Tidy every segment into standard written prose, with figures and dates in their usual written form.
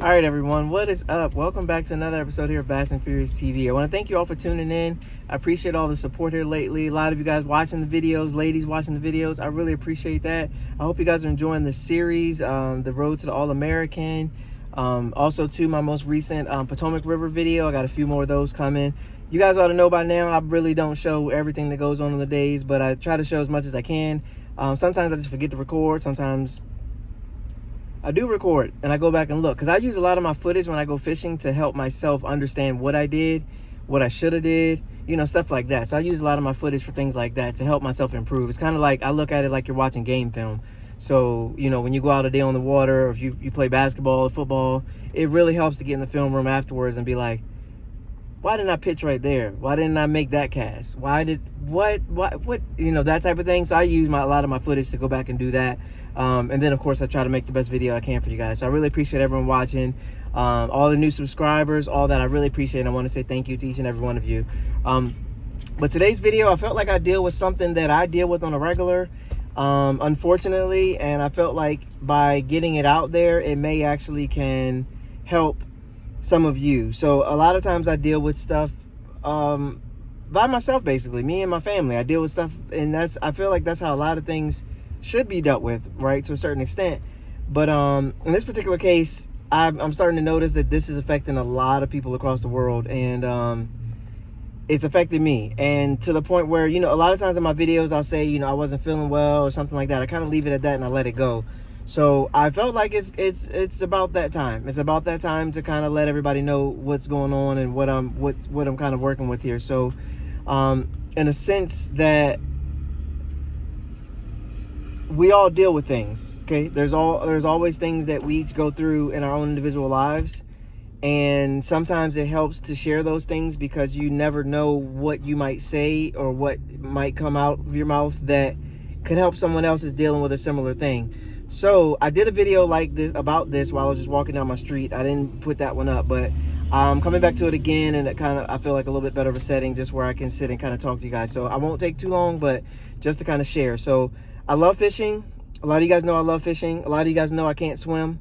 All right, everyone, what is up? Welcome back to another episode here of Fast and Furious TV. I want to thank you all for tuning in. I appreciate all the support here lately. A lot of you guys watching the videos, ladies watching the videos. I really appreciate that. I hope you guys are enjoying the series, the Road to the All-American. Also, too, my most recent Potomac River video. I got a few more of those coming. You guys ought to know by now, I really don't show everything that goes on the days, but I try to show as much as I can. Sometimes I just forget to record. Sometimes I do record and I go back and look, because I use a lot of my footage when I go fishing to help myself understand what I did, what I should have did, you know, stuff like that. So I use a lot of my footage for things like that to help myself improve. It's kind of like, I look at it like you're watching game film. So, you know, when you go out a day on the water, or if you play basketball or football, it really helps to get in the film room afterwards and be like, why didn't I pitch right there? Why didn't I make that cast? What, you know, that type of thing. So I use a lot of my footage to go back and do that. And then, of course, I try to make the best video I can for you guys. So I really appreciate everyone watching, all the new subscribers, all that. I really appreciate it. I want to say thank you to each and every one of you. But today's video, I felt like I deal with something that I deal with on a regular, unfortunately. And I felt like by getting it out there, it may actually can help some of you. So a lot of times I deal with stuff by myself, basically, me and my family. I deal with stuff, and I feel like that's how a lot of things should be dealt with, right, to a certain extent. But in this particular case, I'm starting to notice that this is affecting a lot of people across the world, and it's affected me, and to the point where, you know, a lot of times in my videos I'll say, you know, I wasn't feeling well or something like that. I kind of leave it at that and I let it go. So I felt like it's about that time. It's about that time to kind of let everybody know what's going on and what I'm kind of working with here. So in a sense that we all deal with things, okay? There's always things that we each go through in our own individual lives, and sometimes it helps to share those things, because you never know what you might say or what might come out of your mouth that could help someone else is dealing with a similar thing. So I did a video like this about this while I was just walking down my street. I didn't put that one up, but I'm coming back to it again, and I feel like a little bit better of a setting just where I can sit and kind of talk to you guys. So I won't take too long, but just to kind of share. So I love fishing. A lot of you guys know I love fishing. A lot of you guys know I can't swim.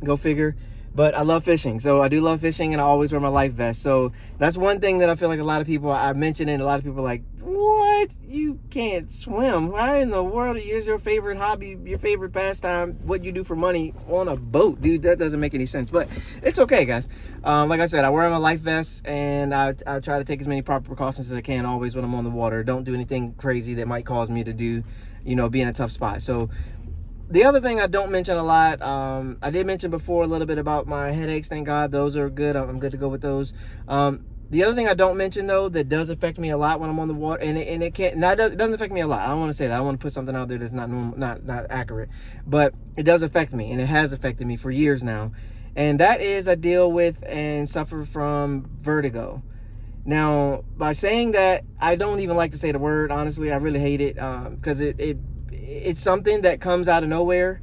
Go figure. But I love fishing. So I do love fishing, and I always wear my life vest. So that's one thing that I feel like a lot of people, I mentioned it, and a lot of people are like, what? You can't swim? Why in the world is your favorite hobby, your favorite pastime, what you do for money on a boat? Dude, that doesn't make any sense. But it's okay, guys. Like I said, I wear my life vest, and I try to take as many proper precautions as I can always when I'm on the water. Don't do anything crazy that might cause me to do, you know, be in a tough spot. So the other thing I don't mention a lot, I did mention before a little bit about my headaches. Thank God, those are good. I'm good to go with those. The other thing I don't mention, though, that does affect me a lot when I'm on the water, and it doesn't affect me a lot. I don't want to say that. I don't want to put something out there that's not accurate, but it does affect me, and it has affected me for years now. And that is, I deal with and suffer from vertigo. Now, by saying that, I don't even like to say the word. Honestly, I really hate it, because it's something that comes out of nowhere.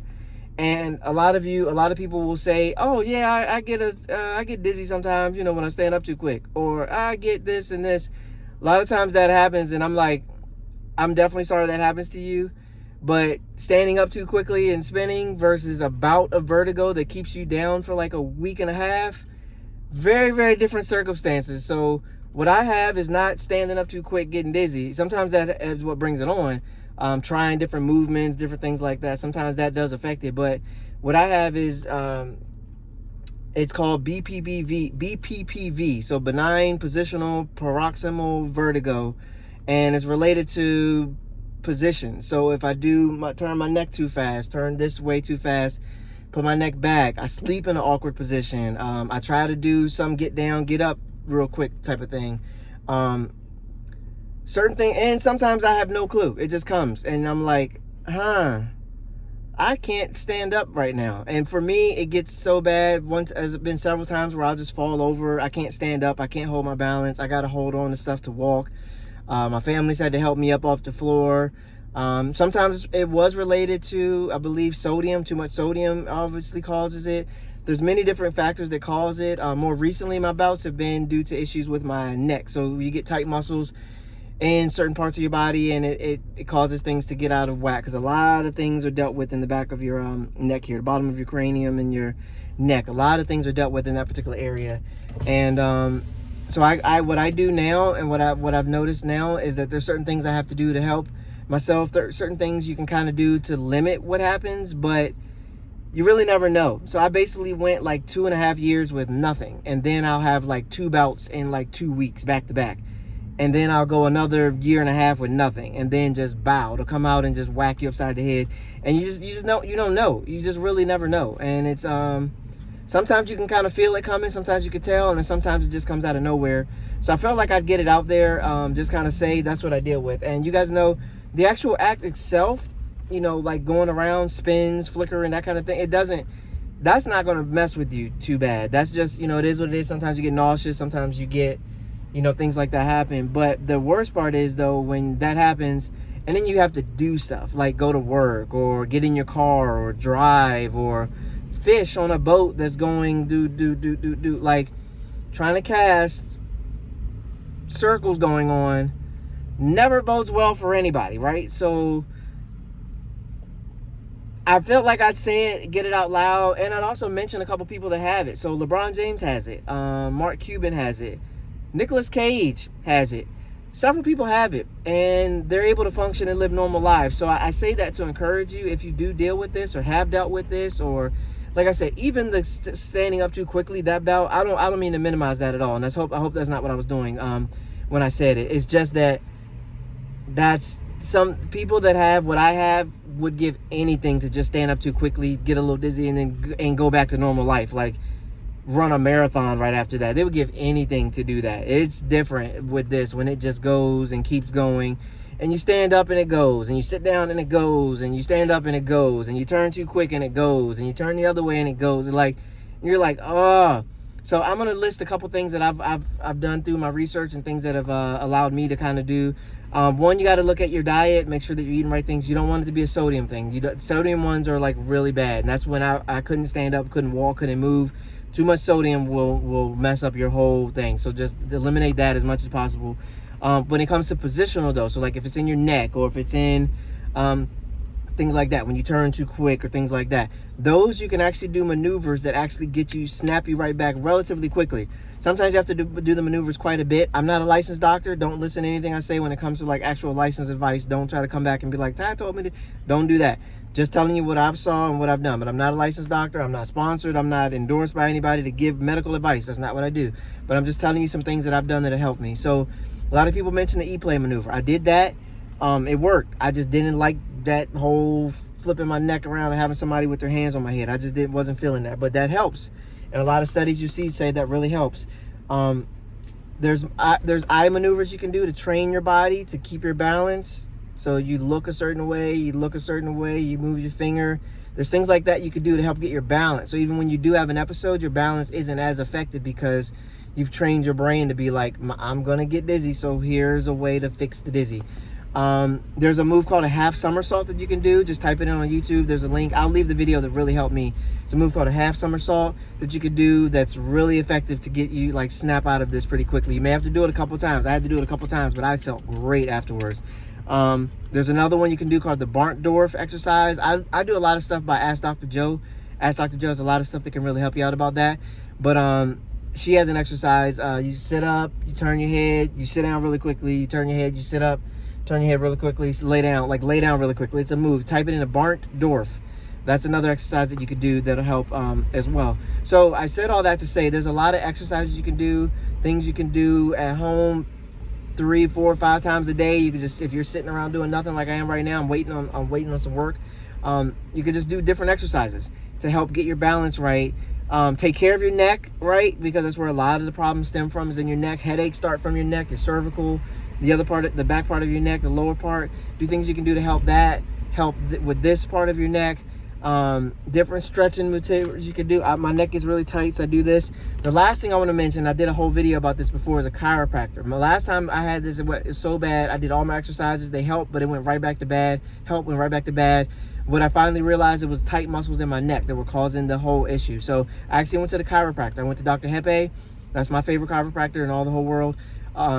And a lot of people will say, oh yeah, I get dizzy sometimes, you know, when I stand up too quick, or I get this and this. A lot of times that happens, and I'm like, I'm definitely sorry that happens to you, but standing up too quickly and spinning versus a bout of vertigo that keeps you down for like a week and a half, very, very different circumstances. So what I have is not standing up too quick, getting dizzy. Sometimes that is what brings it on. Trying different movements, different things like that. Sometimes that does affect it. But what I have is, it's called BPPV. So benign positional paroxysmal vertigo. And it's related to position. So if I turn my neck too fast, turn this way too fast, put my neck back, I sleep in an awkward position. I try to do some get down, get up real quick type of thing. Certain thing, and sometimes I have no clue. It just comes, and I'm like, I can't stand up right now. And for me, it gets so bad. Once, has been several times where I'll just fall over. I can't stand up. I can't hold my balance. I got to hold on to stuff to walk. My family's had to help me up off the floor. Sometimes it was related to, I believe, sodium. Too much sodium obviously causes it. There's many different factors that cause it. More recently, my bouts have been due to issues with my neck. So you get tight muscles in certain parts of your body, and it causes things to get out of whack, because a lot of things are dealt with in the back of your neck here, the bottom of your cranium and your neck. A lot of things are dealt with in that particular area. And so I what I do now, and what I've noticed now, is that there's certain things I have to do to help myself. There are certain things you can kind of do to limit what happens, but you really never know. So I basically went like 2.5 years with nothing, and then I'll have like 2 bouts in like 2 weeks back to back, and then I'll go another 1.5 years with nothing, and then just bow to come out and just whack you upside the head. And you just know, you don't know. You just really never know. And it's sometimes you can kind of feel it coming, sometimes you can tell, and then sometimes it just comes out of nowhere. So I felt like I'd get it out there, just kind of say that's what I deal with. And you guys know the actual act itself, you know, like going around, spins, flickering, that kind of thing, that's not going to mess with you too bad. That's just, you know, it is what it is. Sometimes you get nauseous, sometimes you get, you know, things like that happen. But the worst part is, though, when that happens and then you have to do stuff like go to work or get in your car or drive or fish on a boat that's going do, like trying to cast, circles going on, never bodes well for anybody, right? So I felt like I'd say it, get it out loud, and I'd also mention a couple people that have it. So LeBron James has it, Mark Cuban has it, Nicolas Cage has it. Several people have it, and they're able to function and live normal lives. So I say that to encourage you, if you do deal with this or have dealt with this, or like I said, even the standing up too quickly, that bout, I don't mean to minimize that at all. And I hope that's not what I was doing when I said it. It's just that's some people that have what I have would give anything to just stand up too quickly, get a little dizzy, and go back to normal life. Like run a marathon right after that. They would give anything to do that. It's different with this when it just goes and keeps going, and you stand up and it goes, and you sit down and it goes, and you stand up and it goes, and you turn too quick and it goes, and you turn the other way and it goes, and like you're like, oh. So I'm gonna list a couple things that I've done through my research and things that have allowed me to kind of do. One, you got to look at your diet, make sure that you're eating right things. You don't want it to be a sodium thing. Sodium ones are like really bad, and that's when I couldn't stand up, couldn't walk, couldn't move. Too much sodium will mess up your whole thing. So just eliminate that as much as possible. When it comes to positional though, so like if it's in your neck or if it's in things like that, when you turn too quick or things like that, those you can actually do maneuvers that actually snap you right back relatively quickly. Sometimes you have to do the maneuvers quite a bit. I'm not a licensed doctor. Don't listen to anything I say when it comes to like actual license advice. Don't try to come back and be like, Ty told me to. Don't do that. Just telling you what I've saw and what I've done. But I'm not a licensed doctor. I'm not sponsored. I'm not endorsed by anybody to give medical advice. That's not what I do. But I'm just telling you some things that I've done that have helped me. So a lot of people mention the E-play maneuver. I did that. It worked. I just didn't like that whole flipping my neck around and having somebody with their hands on my head. I just wasn't feeling that. But that helps. And a lot of studies you see say that really helps. There's eye maneuvers you can do to train your body to keep your balance. So you look a certain way, you move your finger. There's things like that you could do to help get your balance. So even when you do have an episode, your balance isn't as affected because you've trained your brain to be like, I'm going to get dizzy, so here's a way to fix the dizzy. There's a move called a half somersault that you can do. Just type it in on YouTube. There's a link. I'll leave the video that really helped me. It's a move called a half somersault that you could do that's really effective to get you like snap out of this pretty quickly. You may have to do it a couple times. I had to do it a couple times, but I felt great afterwards. There's another one you can do called the Barntdorf exercise. I do a lot of stuff by Ask Dr. Joe. Ask Dr. Joe has a lot of stuff that can really help you out about that. But she has an exercise. You sit up, you turn your head, you sit down really quickly, you turn your head, you sit up, turn your head really quickly, lay down really quickly. It's a move. Type it in a Barntdorf. That's another exercise that you could do that'll help as well. So I said all that to say there's a lot of exercises you can do, things you can do at home 3, 4, 5 times a day. You can just, if you're sitting around doing nothing like I am right now, I'm waiting on some work. You can just do different exercises to help get your balance right. Take care of your neck, right? Because that's where a lot of the problems stem from, is in your neck. Headaches start from your neck, your cervical, the other part, the back part of your neck, the lower part. Do things you can do to help that, with this part of your neck. Different stretching maneuvers you can do. My neck is really tight, so I do this. The last thing I want to mention, I did a whole video about this before, is a chiropractor. My last time I had this, it was so bad. I did all my exercises, they helped, but it went right back to bad. Went right back to bad. What I finally realized, it was tight muscles in my neck that were causing the whole issue. So I actually went to the chiropractor. I went to Dr. Hepe. That's my favorite chiropractor in all the whole world.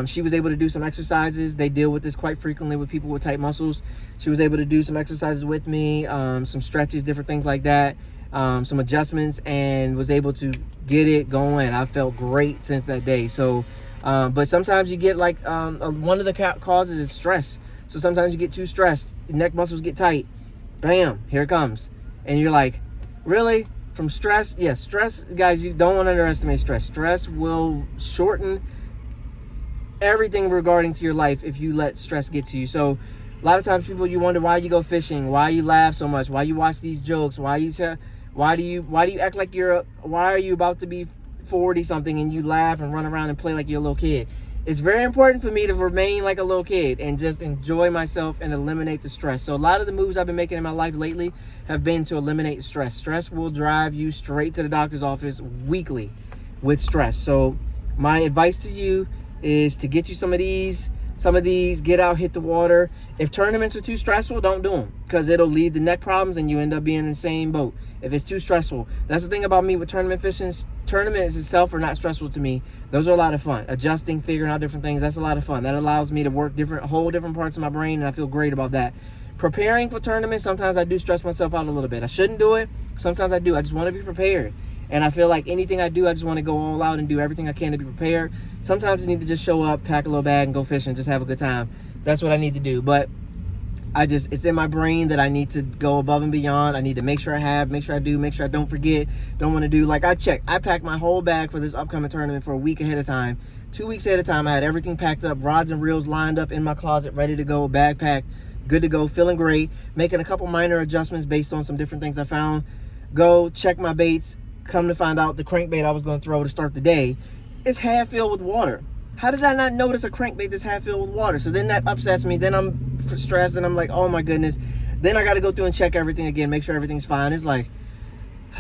She was able to do some exercises. They deal with this quite frequently with people with tight muscles. She was able to do some exercises with me, some stretches, different things like that. some adjustments, and was able to get it going. I felt great since that day. So, but sometimes you get like, one of the causes is stress. So sometimes you get too stressed, your neck muscles get tight, bam, here it comes. And you're like, really? From stress? Yes, stress, guys, you don't want to underestimate stress. Stress will shorten everything regarding to your life if you let stress get to you. So a lot of times people, you wonder why you go fishing, why you laugh so much, why you watch these jokes, why do you act like why are you about to be 40 something and you laugh and run around and play like you're a little kid? It's very important for me to remain like a little kid and just enjoy myself and eliminate the stress. So a lot of the moves I've been making in my life lately have been to eliminate stress. Stress will drive you straight to the doctor's office weekly with stress. So my advice to you is to get you some of these, get out, hit the water. If tournaments are too stressful, don't do them, because it'll lead to neck problems and you end up being in the same boat if it's too stressful. That's the thing about me with tournament fishing. Tournaments itself are not stressful to me. Those are a lot of fun. Adjusting, figuring out different things, that's a lot of fun. That allows me to work whole different parts of my brain, and I feel great about that. Preparing for tournaments, sometimes I do stress myself out a little bit. I shouldn't do it. Sometimes I do. I just want to be prepared. And I feel like anything I do, I just want to go all out and do everything I can to be prepared. Sometimes I need to just show up, pack a little bag, and go fishing, just have a good time. That's what I need to do. But it's in my brain that I need to go above and beyond. I need to make sure I do, make sure I don't forget, don't want to do. Like I packed my whole bag for this upcoming tournament for a week ahead of time. 2 weeks ahead of time, I had everything packed up, rods and reels lined up in my closet, ready to go, bag packed, good to go, feeling great, making a couple minor adjustments based on some different things I found. Go check my baits, come to find out the crankbait I was going to throw to start the day is half filled with water. How did I not notice a crankbait that's half filled with water? So then that upsets me. Then I'm stressed and I'm like, oh my goodness. Then I got to go through and check everything again, make sure everything's fine. It's like,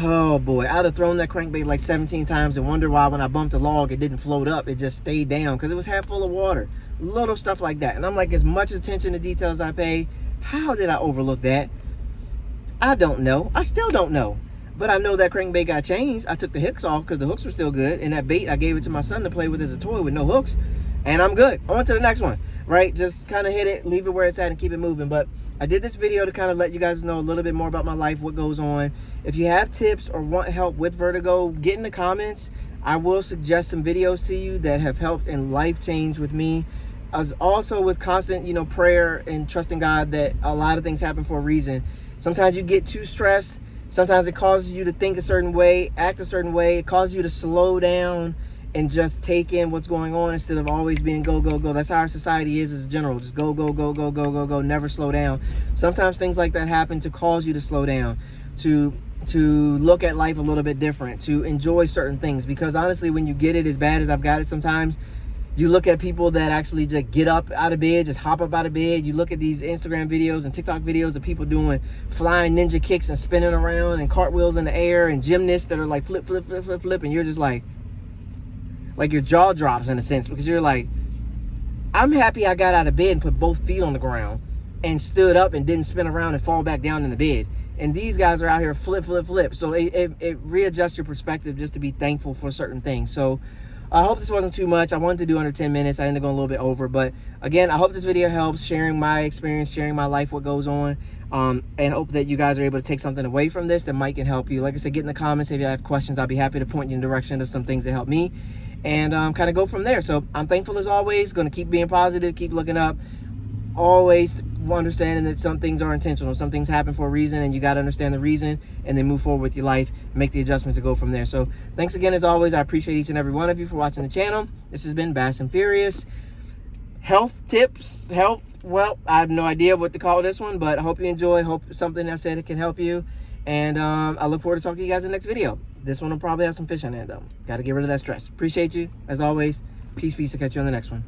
oh boy, I'd have thrown that crankbait like 17 times and wonder why when I bumped the log, it didn't float up. It just stayed down because it was half full of water. Little stuff like that. And I'm like, as much attention to details I pay, how did I overlook that? I don't know. I still don't know. But I know that crankbait got changed. I took the hooks off because the hooks were still good. And that bait, I gave it to my son to play with as a toy with no hooks. And I'm good. On to the next one, right? Just kind of hit it, leave it where it's at, and keep it moving. But I did this video to kind of let you guys know a little bit more about my life, what goes on. If you have tips or want help with vertigo, get in the comments. I will suggest some videos to you that have helped in life change with me. As also with constant, prayer and trusting God that a lot of things happen for a reason. Sometimes you get too stressed. Sometimes it causes you to think a certain way, act a certain way. It causes you to slow down and just take in what's going on instead of always being go, go, go. That's how our society is as a general. Just go, go, go, go, go, go, go. Never slow down. Sometimes things like that happen to cause you to slow down, to look at life a little bit different, to enjoy certain things. Because honestly, when you get it as bad as I've got it sometimes, you look at people that actually just get up out of bed, just hop up out of bed. You look at these Instagram videos and TikTok videos of people doing flying ninja kicks and spinning around and cartwheels in the air, and gymnasts that are like flip, flip, flip, flip, flip. And you're just like your jaw drops in a sense, because you're like, I'm happy I got out of bed and put both feet on the ground and stood up and didn't spin around and fall back down in the bed. And these guys are out here flip, flip, flip. So it readjusts your perspective just to be thankful for certain things. So I hope this wasn't too much. I wanted to do under 10 minutes. I ended up going a little bit over. But again, I hope this video helps, sharing my experience, sharing my life, what goes on. And hope that you guys are able to take something away from this that might can help you. Like I said, get in the comments if you have questions. I'll be happy to point you in the direction of some things that help me. And kind of go from there. So I'm thankful as always. Going to keep being positive, keep looking up. Always understanding that some things are intentional. Some things happen for a reason, and you got to understand the reason and then move forward with your life, make the adjustments to go from there. So thanks again as always. I appreciate each and every one of you for watching the channel. This has been Bass and Furious. Health tips, well, I have no idea what to call this one, but I hope you enjoy. Hope something I said it can help you. And I look forward to talking to you guys in the next video. This one will probably have some fish on it though. Got to get rid of that stress. Appreciate you as always. Peace, peace. I'll catch you on the next one.